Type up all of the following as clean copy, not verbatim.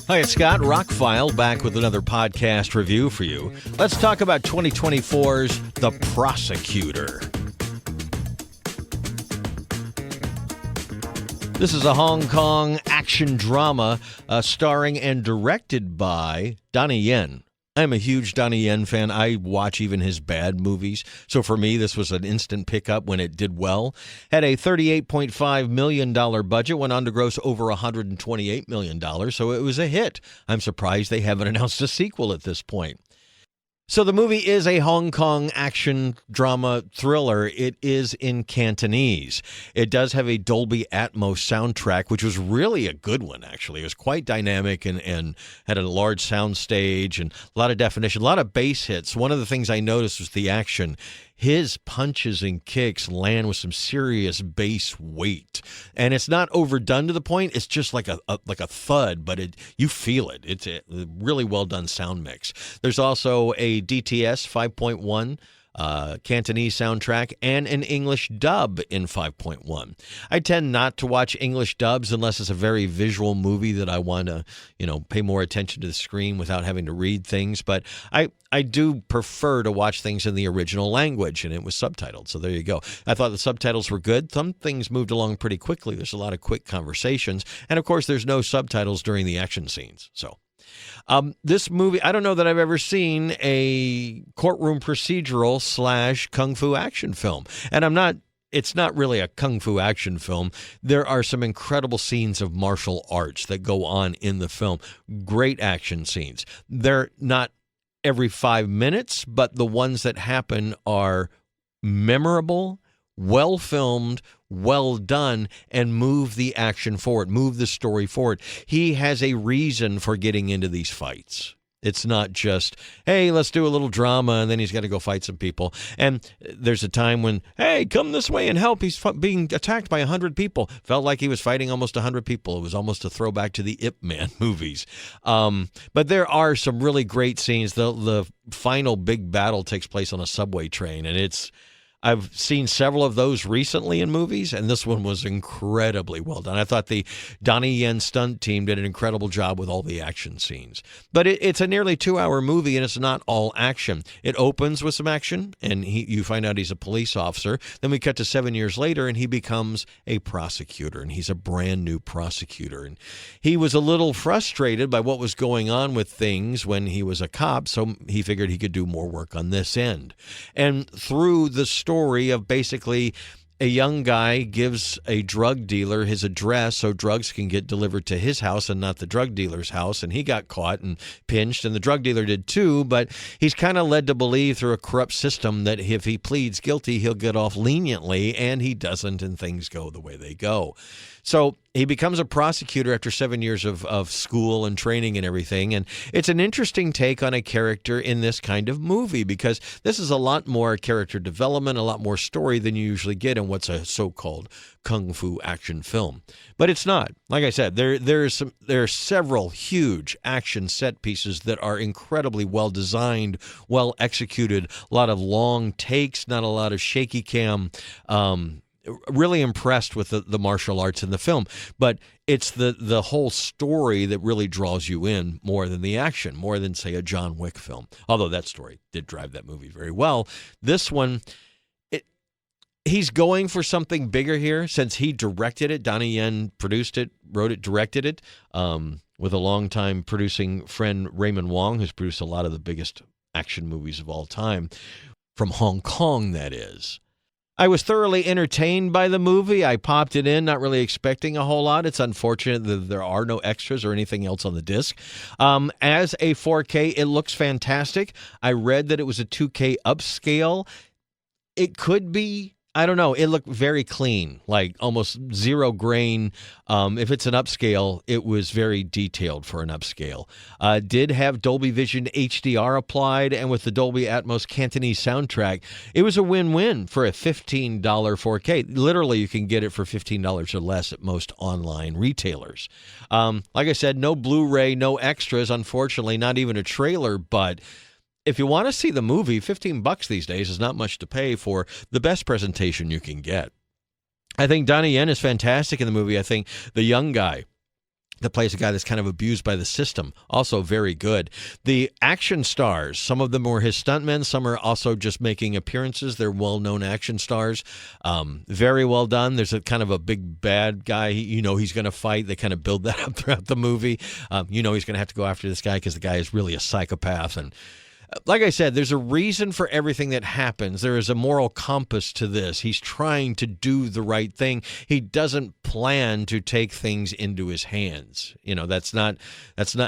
Hi, it's Scott, ROCKFILE, back with another podcast review for you. Let's talk about 2024's The Prosecutor. This is a Hong Kong action drama starring and directed by Donnie Yen. I'm a huge Donnie Yen fan. I watch even his bad movies. So for me, this was an instant pickup when it did well. Had a $38.5 million budget, went on to gross over $128 million. So it was a hit. I'm surprised they haven't announced a sequel at this point. So the movie is a Hong Kong action drama thriller. It is in Cantonese. It does have a Dolby Atmos soundtrack, which was really a good one, actually. It was quite dynamic and had a large sound stage and a lot of definition, a lot of bass hits. One of the things I noticed was the action. His punches and kicks land with some serious bass weight, and it's not overdone to the point. It's just like a thud, but you feel it. It's a really well done sound mix. There's also a DTS 5.1 Cantonese soundtrack and an English dub in 5.1. I tend not to watch English dubs unless it's a very visual movie that I want to, pay more attention to the screen without having to read things. But I do prefer to watch things in the original language, and it was subtitled. So there you go. I thought the subtitles were good. Some things moved along pretty quickly. There's a lot of quick conversations. And, of course, there's no subtitles during the action scenes. So this movie, I don't know that I've ever seen a courtroom procedural / kung fu action film. And it's not really a kung fu action film. There are some incredible scenes of martial arts that go on in the film. Great action scenes. They're not every 5 minutes, but the ones that happen are memorable, well filmed, well done, and move the action forward, move the story forward. He has a reason for getting into these fights. It's not just, hey, let's do a little drama, and then he's got to go fight some people. And there's a time when, hey, come this way and help. He's being attacked by 100 people. Felt like he was fighting almost 100 people. It was almost a throwback to the Ip Man movies. But there are some really great scenes. The final big battle takes place on a subway train, and I've seen several of those recently in movies, and this one was incredibly well done. I thought the Donnie Yen stunt team did an incredible job with all the action scenes. But it's a nearly 2-hour movie, and it's not all action. It opens with some action, and you find out he's a police officer. Then we cut to 7 years later, and he becomes a prosecutor, and he's a brand new prosecutor. And he was a little frustrated by what was going on with things when he was a cop, so he figured he could do more work on this end. And through the story of basically a young guy gives a drug dealer his address so drugs can get delivered to his house and not the drug dealer's house, and he got caught and pinched, and the drug dealer did too, but he's kind of led to believe through a corrupt system that if he pleads guilty, he'll get off leniently, and he doesn't, and things go the way they go. So he becomes a prosecutor after 7 years of school and training and everything. And it's an interesting take on a character in this kind of movie because this is a lot more character development, a lot more story than you usually get in what's a so-called kung fu action film. But it's not. Like I said, there are several huge action set pieces that are incredibly well designed, well executed, a lot of long takes, not a lot of shaky cam. Really impressed with the martial arts in the film, but it's the whole story that really draws you in more than the action, more than, say, a John Wick film. Although that story did drive that movie very well. This one, he's going for something bigger here since he directed it. Donnie Yen produced it, wrote it, directed it, with a longtime producing friend, Raymond Wong, who's produced a lot of the biggest action movies of all time, from Hong Kong, that is. I was thoroughly entertained by the movie. I popped it in, not really expecting a whole lot. It's unfortunate that there are no extras or anything else on the disc. As a 4K, it looks fantastic. I read that it was a 2K upscale. It could be. I don't know. It looked very clean, like almost zero grain. If it's an upscale, it was very detailed for an upscale. Did have Dolby Vision HDR applied, and with the Dolby Atmos Cantonese soundtrack, it was a win-win for a $15 4K. Literally, you can get it for $15 or less at most online retailers. Like I said, no Blu-ray, no extras, unfortunately, not even a trailer, but if you want to see the movie, $15 these days is not much to pay for the best presentation you can get. I think Donnie Yen is fantastic in the movie. I think the young guy that plays a guy that's kind of abused by the system, also very good. The action stars, some of them were his stuntmen, some are also just making appearances. They're well-known action stars. Very well done. There's a kind of a big bad guy. He's going to fight. They kind of build that up throughout the movie. He's going to have to go after this guy because the guy is really a psychopath. And like I said, there's a reason for everything that happens. There is a moral compass to this. He's trying to do the right thing. He doesn't plan to take things into his hands. That's not.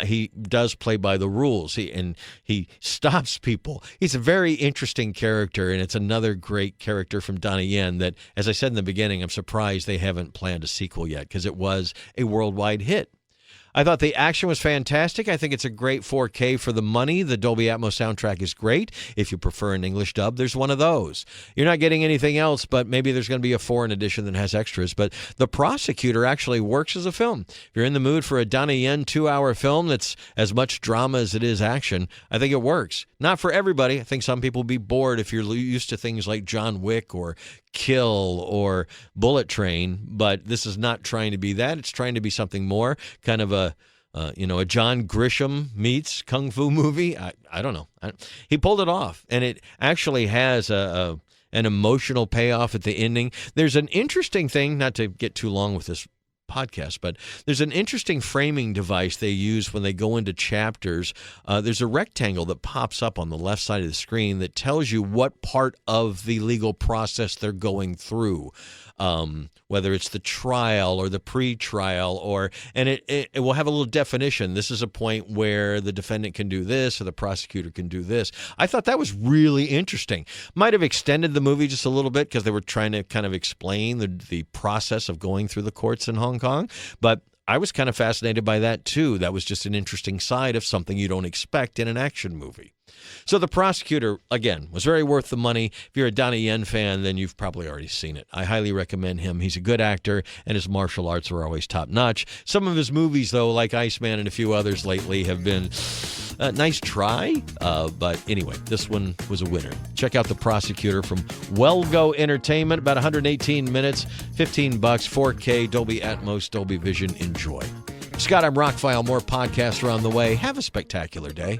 He does play by the rules. He stops people. He's a very interesting character, and it's another great character from Donnie Yen that, as I said in the beginning, I'm surprised they haven't planned a sequel yet because it was a worldwide hit. I thought the action was fantastic. I think it's a great 4K for the money. The Dolby Atmos soundtrack is great. If you prefer an English dub, there's one of those. You're not getting anything else, but maybe there's going to be a foreign edition that has extras. But The Prosecutor actually works as a film. If you're in the mood for a Donnie Yen 2-hour film that's as much drama as it is action, I think it works. Not for everybody. I think some people will be bored if you're used to things like John Wick or Kill or Bullet Train, but this is not trying to be that. It's trying to be something more, kind of a John Grisham meets Kung Fu movie. I don't know. He pulled it off, and it actually has an emotional payoff at the ending. There's an interesting thing, not to get too long with this podcast, but there's an interesting framing device they use when they go into chapters. There's a rectangle that pops up on the left side of the screen that tells you what part of the legal process they're going through, whether it's the trial or the pre-trial, and it will have a little definition. This is a point where the defendant can do this or the prosecutor can do this. I thought that was really interesting. Might have extended the movie just a little bit because they were trying to kind of explain the process of going through the courts in Hong Kong, but I was kind of fascinated by that too. That was just an interesting side of something you don't expect in an action movie. So The Prosecutor, again, was very worth the money. If you're a Donnie Yen fan, then you've probably already seen it. I highly recommend him. He's a good actor, and his martial arts are always top-notch. Some of his movies, though, like Iceman and a few others lately, have been a nice try. But anyway, this one was a winner. Check out The Prosecutor from Wellgo Entertainment. About 118 minutes, $15, 4K, Dolby Atmos, Dolby Vision. Enjoy. Scott, I'm ROCKFILE. More podcasts are on the way. Have a spectacular day.